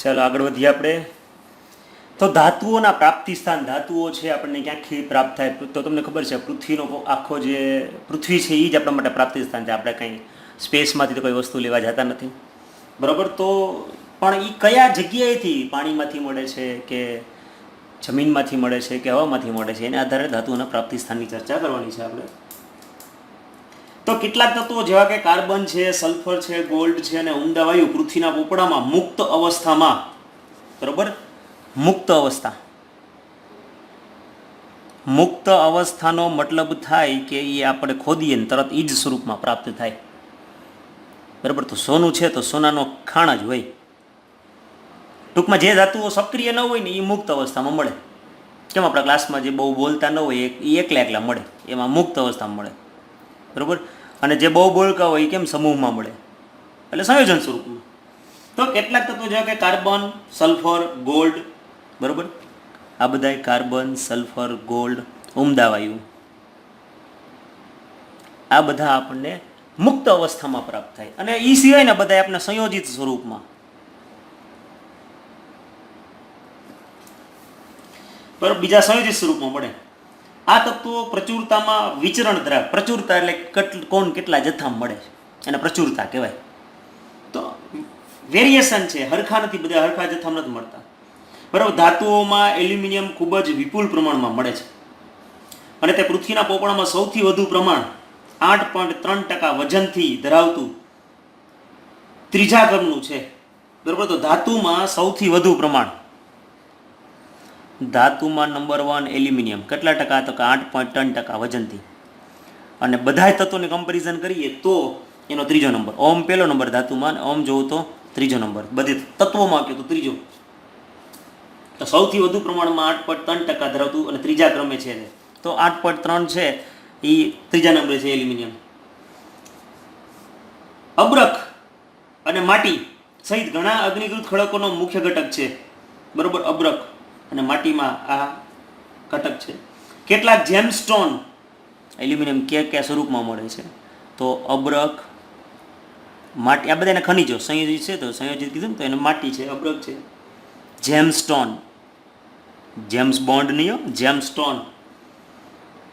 ચાલો આગળ વધીએ આપણે. તો ધાતુઓના પ્રાપ્તિ સ્થાન, ધાતુઓ છે આપણને ક્યાંથી પ્રાપ્ત થાય? તો તમને ખબર છે પૃથ્વીનો આખો જે પૃથ્વી છે એ જ આપણા માટે પ્રાપ્તિ સ્થાન છે. આપણે કંઈ સ્પેસમાંથી તો કોઈ વસ્તુ લેવા જતા નથી, બરાબર? તો પણ એ કયા જગ્યાએથી પાણીમાંથી મળે છે કે જમીનમાંથી મળે છે કે હવામાંથી મળે છે, એના આધારે ધાતુઓના પ્રાપ્તિ સ્થાનની ચર્ચા કરવાની છે આપણે. તો કેટલાક તત્વો જેવા કે કાર્બન છે, સલ્ફર છે, ગોલ્ડ છે અને ઉમદા વાયુ પૃથ્વીના પોપડામાં મુક્ત અવસ્થામાં, બરોબર, મુક્ત અવસ્થા, મુક્ત અવસ્થાનો મતલબ થાય કે એ આપણે ખોદીએ ને તરત એ જ સ્વરૂપમાં પ્રાપ્ત થાય, બરાબર? તો સોનું છે તો સોનાનો ખાણ જ હોય. ટૂંકમાં જે ધાતુઓ સક્રિય ન હોય ને એ મુક્ત અવસ્થામાં મળે. કેમ આપણા ક્લાસમાં જે બહુ બોલતા ન હોય એ એકલા એકલા મળે, એમાં મુક્ત અવસ્થામાં મળે, બરાબર? અને જે બહુ બોલકા હોય એ કેમ સમૂહમાં મળે, એટલે સંયોજન સ્વરૂપમાં. તો કેટલાક તત્વો જેવા કે કાર્બન, સલ્ફર, ગોલ્ડ, બરાબર, આ બધા કાર્બન, સલ્ફર, ગોલ્ડ, ઉમદા વાયુ, આ બધા આપણને મુક્ત અવસ્થામાં પ્રાપ્ત થાય. અને એ સિવાયના બધા આપણને સંયોજિત સ્વરૂપમાં, બરાબર, બીજા સંયોજિત સ્વરૂપમાં મળે. આ તત્વો પ્રચુરતામાં વિચરણ ધરાવે. પ્રચુરતા એટલે કોણ કેટલા જથ્થામાં મળે છે એને પ્રચુરતા કહેવાય. તો વેરિએશન છે, હરખા નથી, બધા હરખા જથ્થામાં નથી મળતા, બરાબર? ધાતુઓમાં એલ્યુમિનિયમ ખૂબ જ વિપુલ પ્રમાણમાં મળે છે અને તે પૃથ્વીના પોપડામાં સૌથી વધુ પ્રમાણ 8.3% વજનથી ધરાવતું ત્રીજા ક્રમનું છે, બરાબર? તો ધાતુમાં સૌથી વધુ પ્રમાણ, ધાતુમાં નંબર 1 એલ્યુમિનિયમ. કેટલા ટકા? તો કે 8.3% વજનથી. અને બધા તત્વોની કમ્પેરિઝન કરીએ તો એનો ત્રીજો નંબર. ઓમ પહેલો નંબર ધાતુમાં, અને ઓમ જોવું તો ત્રીજો નંબર. બધી તત્વોમાં કહ્યું તો ત્રીજો. તો સૌથી વધુ પ્રમાણમાં 8.3% ધરાવતું અને ત્રીજા ક્રમે છે. તો 8.3 છે એ ત્રીજા નંબરે છે એલ્યુમિનિયમ. અબ્રક અને માટી સહિત ઘણા અગ્નિકૃત ખડકોનો મુખ્ય ઘટક છે, બરોબર? અબ્રક અને માટીમાં આ ઘટક છે. કેટલાક જેમસ્ટોન એલ્યુમિનિયમ કયા સ્વરૂપમાં મળે છે? તો અબ્રક, માટી, આ બધાને ખનિજો સંયોજિત છે. તો સંયોજિત કીધું ને, તો એને માટી છે, અબ્રક છે. જેમસ્ટોન, જેમ્સ બોન્ડ નહીં, જેમસ્ટોન,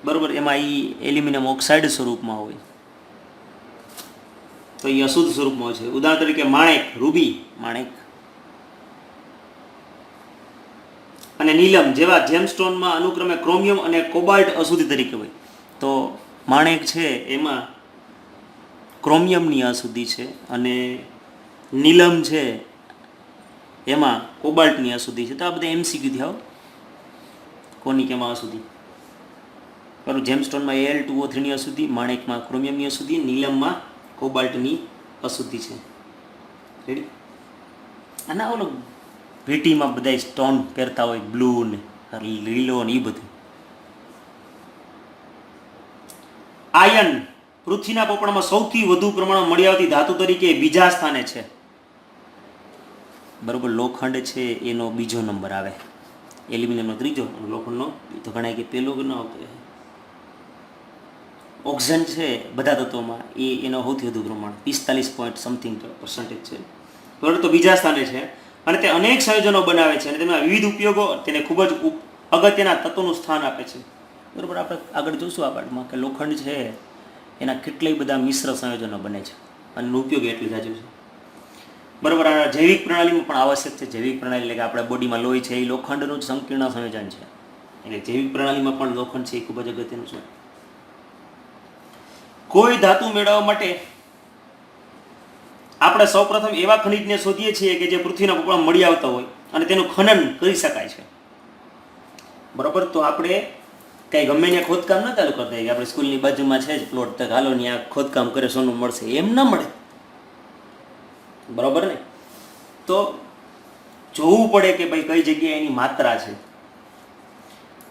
બરોબર, એમાં એ એલ્યુમિનિયમ ઓક્સાઇડ સ્વરૂપમાં હોય, તો એ અશુદ્ધ સ્વરૂપમાં હોય છે. ઉદાહરણ તરીકે માણેક, રૂબી, માણેક અને નીલમ જેવા જેમસ્ટોનમાં અનુક્રમે ક્રોમિયમ અને કોબાલ્ટ અશુદ્ધ તરીકે હોય. તો માણેક છે એમાં ક્રોમિયમની અશુદ્ધિ છે અને નીલમ છે એમાં કોબાલ્ટની અશુદ્ધિ છે. તો આ બધા MCQ થી આવો, કોની કેમાં અશુદ્ધિ, બરાબર? જેમસ્ટોનમાં Al2O3 ની અશુદ્ધિ, માણેકમાં ક્રોમિયમની અશુદ્ધિ, નીલમમાં કોબાલ્ટની અશુદ્ધિ છે. રેડી? અને ઓલો વીટીમાં બધા સ્ટોન પહેરતા હોય, બ્લુ ને લીલો ને એ બધું. આયન પૃથ્વીના પોપડામાં સૌથી વધુ પ્રમાણમાં મળી આવતી ધાતુ તરીકે બીજા સ્થાને છે, બરોબર? લોખંડ છે એનો બીજો નંબર આવે, એલ્યુમિનિયમનો ત્રીજો, લોખંડનો તો ગણાય કે પહેલો ન આવતો. ઓક્સિજન છે બધા તત્વોમાં એનો સૌથી વધુ પ્રમાણ 45% છે, બરોબર? તો બીજા સ્થાને છે અને તે અનેક સંયોજનો બનાવે છે અને તેના વિવિધ ઉપયોગો તેને ખૂબ જ અગત્યના તત્વોનું સ્થાન આપે છે, બરોબર? આપણે આગળ જોઈશું આ પાઠમાં કે લોખંડ છે એના કેટલાય બધા મિશ્ર સંયોજનો બને છે અને ઉપયોગ એટલું જાજુ છે, બરોબર? આ જૈવિક પ્રણાલીમાં પણ આવશ્યક છે. જૈવિક પ્રણાલી એટલે કે આપણા બોડીમાં લોહી છે એ લોખંડનું જ સંકીર્ણ સંયોજન છે, એટલે જૈવિક પ્રણાલીમાં પણ લોખંડ છે એ ખૂબ જ અગત્યનું છે. કોઈ ધાતુ મેળવવા માટે આપણે સૌપ્રથમ એવા ખનિજને શોધીએ છીએ કે જે પૃથ્વીના પોપડામાં મળી આવતા હોય અને તેનું ખનન કરી શકાય છે, બરોબર? તો આપણે કંઈ ગમે ત્યાં ખોદકામ ન ચાલુ કરતા કે આપણે સ્કૂલની બાજુમાં છે જ પ્લોટ, તો હાલો ત્યાં ખોદકામ કરે સોનું મળશે, એમ ન મળે, બરોબર ને? તો જોવું પડે કે ભાઈ કઈ જગ્યાએ એની માત્રા છે,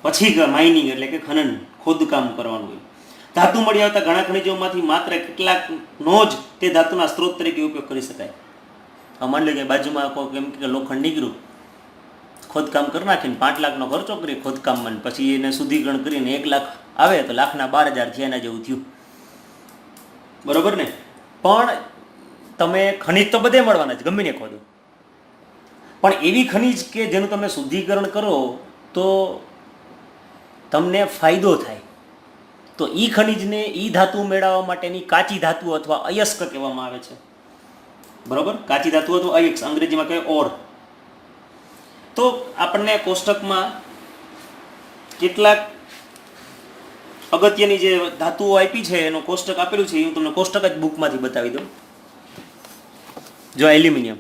પછી માઇનિંગ એટલે કે ખનન, ખોદકામ કરવાનું હોય. ધાતુ મળી આવતા ઘણા ખનિજોમાંથી માત્ર કેટલાકનો જ તે ધાતુના સ્ત્રોત તરીકે ઉપયોગ કરી શકાય. માની લો કે બાજુમાં કોઈ એમ કે લોખંડ નીકળ્યું, ખોદકામ કરી નાખીને 5 લાખનો ખર્ચો કરી ખોદકામમાં, પછી એને શુદ્ધિકરણ કરીને 1 લાખ આવે તો લાખના 12,000 થયા, એના જેવું થયું, બરોબર ને? પણ તમે ખનિજ તો બધે મળવાના જ, ગમે ને ખોદો, પણ એવી ખનિજ કે જેનું તમે શુદ્ધિકરણ કરો તો તમને ફાયદો થાય, તો એ ખનિજને એ ધાતુ મેળવવા માટેની કાચી ધાતુ અથવા અયસ્ક કહેવામાં આવે છે. બરોબર, કાચી ધાતુ અથવા અયસ્ક, અંગ્રેજીમાં કહે ઓર. તો આપણને કોષ્ટકમાં કેટલાક અગત્યની જે ધાતુઓ આપી છે એનું કોષ્ટક આપેલું છે, એ હું તમને કોષ્ટક જ બુકમાંથી બતાવી દઉં. જો એલ્યુમિનિયમ,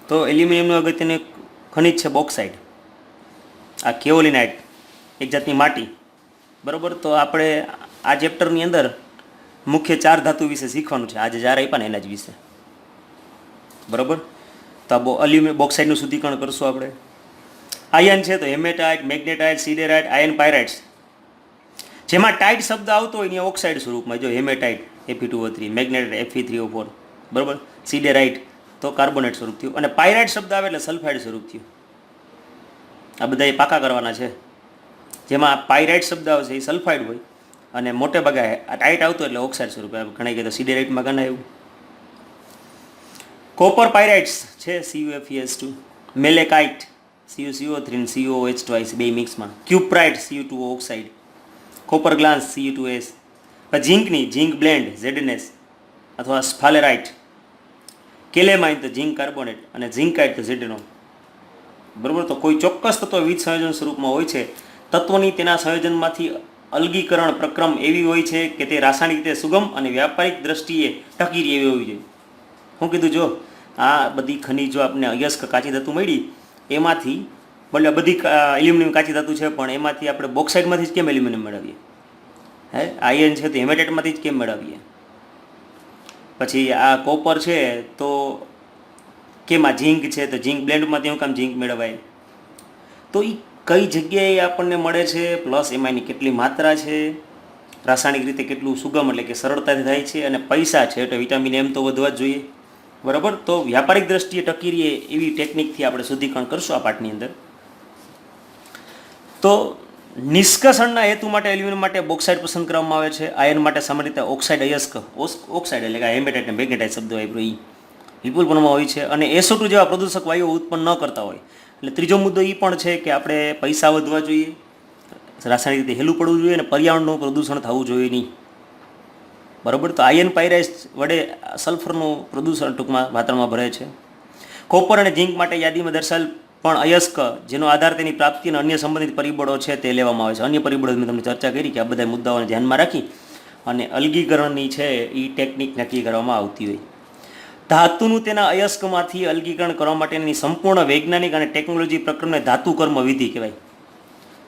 તો એલ્યુમિનિયમનું અગત્યનું ખનિજ છે બોક્સાઇટ. આ કેઓલિનાઇટ એક જાતની માટી. બરાબર, તો આપણે આ ચેપ્ટરની અંદર મુખ્ય 4 ધાતુ વિશે શીખવાનું છે, આજે 4 આપ્યા ને એના જ વિશે. બરાબર, તો એલ્યુમિનિયમ બોક્સાઇટનું શુદ્ધિકરણ કરશું આપણે. આયન છે તો હેમેટાઇટ, મેગ્નેટાઇટ, સિડેરાઇટ, આયન પાયરાઇટ્સ. જેમાં ટાઇટ શબ્દ આવતો હોય ને ઓક્સાઇડ સ્વરૂપમાં, જો હેમેટાઇટ Fe2O3, મેગ્નેટાઇટ Fe3O4, બરાબર, સિડેરાઇટ તો કાર્બોનેટ સ્વરૂપ થયું, અને પાયરાઇટ શબ્દ આવે એટલે સલ્ફાઇડ સ્વરૂપ થયું. આ બધા એ પાકા કરવાના છે. જેમાં પાયરાઇટ શબ્દ આવશે એ સલ્ફાઇડ હોય, અને મોટે ભાગે ટાઇટ આવતો એટલે ઓક્સાઇડ સ્વરૂપે ઘણા કહેતો સિડેરાઇટમાં ઘણા એવું. કોપર પાયરાઇટ્સ છે CuFeS2, મેલેકાઇટ CuCO3 અને CuOH2 બે મિક્સમાં, ક્યુપ્રાઇટ Cu2O oxide, copper Glance Cu2S, ઝીંકની ઝીંક બ્લેન્ડ ZnS અથવા સ્ફાલેરાઇટ, કેલેમાઇન તો ઝીંક કાર્બોનેટ, અને ઝીંકાઇટ તો ZnO. બરાબર, તો કોઈ ચોક્કસ તત્વ વિવિધ સંયોજન સ્વરૂપમાં હોય છે. તત્વની તેના સંયોજનમાંથી અલગીકરણ પ્રક્રમ એવી હોય છે કે તે રાસાયણિક રીતે સુગમ અને વ્યાપારિક દ્રષ્ટિએ ટકી રહે એવી હોવી જોઈએ. હું કીધું, જો આ બધી ખનિજો આપણે અયસ્ક કાચી ધાતુ મળી, એમાંથી ભલે બધી એલ્યુમિનિયમ કાચી ધાતુ છે, પણ એમાંથી આપણે બોક્સાઇડમાંથી જ કેમ એલ્યુમિનિયમ મેળવીએ? આયન છે તો હેમેટાઇટમાંથી જ કેમ મેળવીએ? પછી આ કોપર છે તો કેમ, આ ઝીંક છે તો ઝીંક બ્લેન્ડમાંથી હું કામ ઝીંક મેળવાય? તો એ કઈ જગ્યાએ આપણને મળે છે, પ્લસ એમાં એની કેટલી માત્રા છે, રાસાયણિક રીતે કેટલું સુગમ એટલે કે સરળતાથી થાય છે, અને પૈસા છે તો વિટામિન એમ તો વધવા જ જોઈએ. બરાબર, તો વ્યાપારિક દ્રષ્ટિએ ટકી રહીએ એવી ટેકનિકથી આપણે શુદ્ધિકરણ કરશું આ પાઠની અંદર. તો નિષ્કર્ષણના હેતુ માટે એલ્યુમિનિયમ માટે બોક્સાઇડ પસંદ કરવામાં આવે છે. આયન માટે સામાન્ય રીતે ઓક્સાઇડ અયસ્ક, ઓક્સાઇડ એટલે કે હેમેટાઇટ અને મેગ્નેટાઇટ શબ્દો વાપરો એ વિપુલ પ્રમાણમાં હોય છે, અને SO2 જેવા પ્રદૂષક વાયુઓ ઉત્પન્ન ન કરતા હોય. એટલે ત્રીજો મુદ્દો એ પણ છે કે આપણે પૈસા વધવા જોઈએ, રાસાયણિક રીતે હેલું પડવું જોઈએ, અને પર્યાવરણનું પ્રદૂષણ થવું જોઈએ નહીં. બરાબર, તો આયન પાયરાઇટ્સ વડે સલ્ફરનું પ્રદૂષણ ટૂંકમાં વાતાવરણમાં ભરે છે. કોપર અને ઝીંક માટે યાદીમાં દર્શાવેલ પણ અયસ્ક જેનો આધાર તેની પ્રાપ્તિ અને અન્ય સંબંધિત પરિબળો છે તે લેવામાં આવે છે. અન્ય પરિબળો મેં તમને ચર્ચા કરી કે આ બધા મુદ્દાઓને ધ્યાનમાં રાખી અને અલગીકરણની છે એ ટેકનિક નક્કી કરવામાં આવતી હોય. ધાતુનું તેના અયસ્કમાંથી અલગીકરણ કરવા માટેની સંપૂર્ણ વૈજ્ઞાનિક અને ટેકનોલોજી પ્રક્રમને ધાતુ કર્મ વિધિ કહેવાય.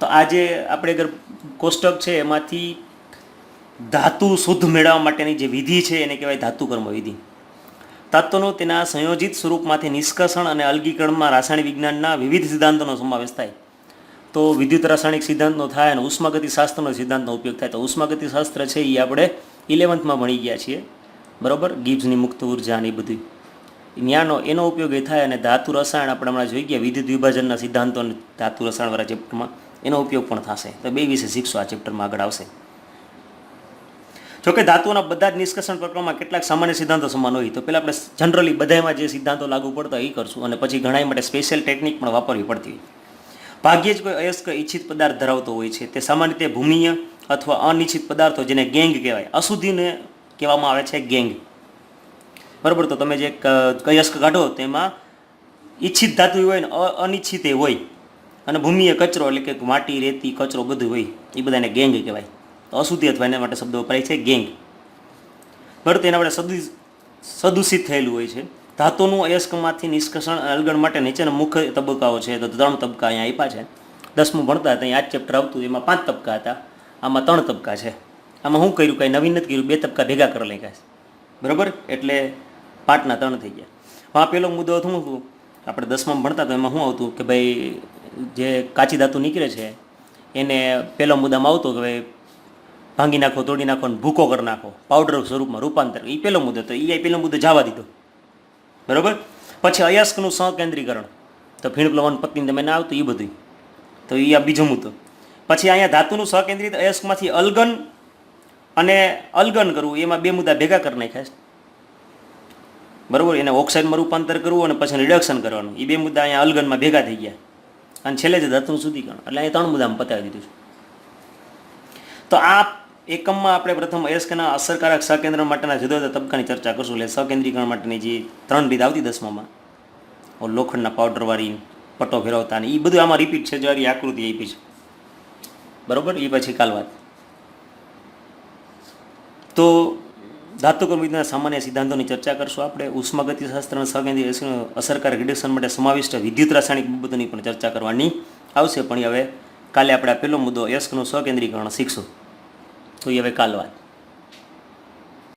તો આજે આપણે અગર કોષ્ટક છે એમાંથી ધાતુ શુદ્ધ મેળવવા માટેની જે વિધિ છે એને કહેવાય ધાતુ કર્મ વિધિ. તત્વનું તેના સંયોજિત સ્વરૂપમાંથી નિષ્કર્ષણ અને અલગીકરણમાં રાસાયણિક વિજ્ઞાનના વિવિધ સિદ્ધાંતોનો સમાવેશ થાય. તો વિદ્યુત રાસાયણિક સિદ્ધાંતનો થાય અને ઉષ્માગતિશાસ્ત્રનો સિદ્ધાંતનો ઉપયોગ થાય. તો ઉષ્માગતિશાસ્ત્ર છે એ આપણે 11th ભણી ગયા છીએ. બરાબર, ગિબ્સની મુક્ત ઉર્જા ને એ બધું ન્યાનો એનો ઉપયોગ એ થાય. અને ધાતુ રસાયણ આપણે હમણાં જોઈ ગયા વિદ્યુત વિભાજનના સિદ્ધાંતો અને ધાતુ રસાયણવાળા ચેપ્ટરમાં એનો ઉપયોગ પણ થશે. તો બે વિશે શીખશો આ ચેપ્ટરમાં, આગળ આવશે. જોકે ધાતુઓના બધા જ નિષ્કર્ષણ પ્રક્રિયામાં કેટલાક સામાન્ય સિદ્ધાંતો સમાન હોય. તો પહેલાં આપણે જનરલી બધામાં જે સિદ્ધાંતો લાગુ પડતા એ કરશું, અને પછી ઘણા માટે સ્પેશિયલ ટેકનિક પણ વાપરવી પડતી હોય. ભાગ્યે જ કોઈ અયસ્ક ઇચ્છિત પદાર્થ ધરાવતો હોય છે. તે સામાન્ય રીતે ભૂમિય અથવા અનિચ્છિત પદાર્થો જેને ગેંગ કહેવાય, અશુદ્ધિને કહેવામાં આવે છે ગેંગ. બરાબર, તો તમે જે અયસ્ક કાઢો તેમાં ઈચ્છિત ધાતુ હોય ને અનિચ્છિત હોય, અને ભૂમિય કચરો એટલે કે માટી રેતી કચરો બધું હોય, એ બધાને ગેંગ કહેવાય. તો અશુદ્ધિ અથવા એના માટે શબ્દ વપરાય છે ગેંગ. બરાબર, તો એના માટે સદૂષિત થયેલું હોય છે. ધાતુનું અયસ્કમાંથી નિષ્કર્ષણ અને અલગણ માટે નીચેના મુખ્ય તબક્કાઓ છે. તો 3 તબક્કા અહીંયા આપ્યા છે. 10મું ભણતા હતા અહીંયા 8 ચેપ્ટર આવતું, એમાં 5 તબક્કા હતા, આમાં 3 તબક્કા છે. આમાં શું કર્યું, કાંઈ નવીન નથી કર્યું, 2 તબક્કા ભેગા કરી નાખ્યા છે. બરાબર, એટલે 5ના 3 થઈ ગયા. હા, પેલો મુદ્દો શું હતું, આપણે 10માં ભણતા તો એમાં શું આવતું કે ભાઈ જે કાચી ધાતુ નીકળે છે એને પહેલો મુદ્દામાં આવતો કે ભાઈ ભાંગી નાખો, તોડી નાખો અને ભૂકો કરી નાખો, પાવડર સ્વરૂપમાં રૂપાંતર. એ પહેલો મુદ્દો, તો એ પહેલો મુદ્દો જવા દીધો. બરાબર, પછી અયસ્કનું સહકેન્દ્રીકરણ, તો ફીણ પ્લવન પત્ની તમે ના આવતું એ બધું, તો એ આ બીજો મુદ્દો. પછી અહીંયા ધાતુનું સહકેન્દ્રિત અયસ્કમાંથી અલગન અને અલગન કરવું, એમાં 2 મુદ્દા ભેગા કરી નાખ્યા છે. બરાબર, એને ઓક્સાઇડમાં રૂપાંતર કરવું અને પછી રિડક્શન કરવાનું, એ બે મુદ્દા અહીંયા અલગનમાં ભેગા થઈ ગયા. અને છેલ્લે છે ધાતુનું શુદ્ધિકરણ. એટલે અહીંયા 3 મુદ્દામાં પતાવી દીધું છે. તો આ એકમમાં આપણે પ્રથમ અયસ્કના અસરકારક સહકેન્દ્ર માટેના જુદા જુદા તબક્કાની ચર્ચા કરશું. એટલે સહકેન્દ્રીકરણ માટેની જે 3 રીત આવતી 10માં, લોખંડના પાવડરવાળી પટ્ટો ફેરવતા, એ બધું આમાં રિપીટ છે. જરી આકૃતિ આપી છે, બરાબર. એ પછી કાલ વાત. તો ધાતુકર્મ વિજ્ઞાનના સામાન્ય સિદ્ધાંતોની ચર્ચા કરશું આપણે. ઉષ્માગતિશાસ્ત્રના સહકેન્દ્રીય અસરકારક રિડક્શન માટે સમાવિષ્ટ વિદ્યુત રાસાયણિક બાબતોની પણ ચર્ચા કરવાની આવશે. પણ હવે કાલે આપણે આ પહેલો મુદ્દો અયસ્કનું સહકેન્દ્રીકરણ શીખશું. તો એ હવે કાલ વાત.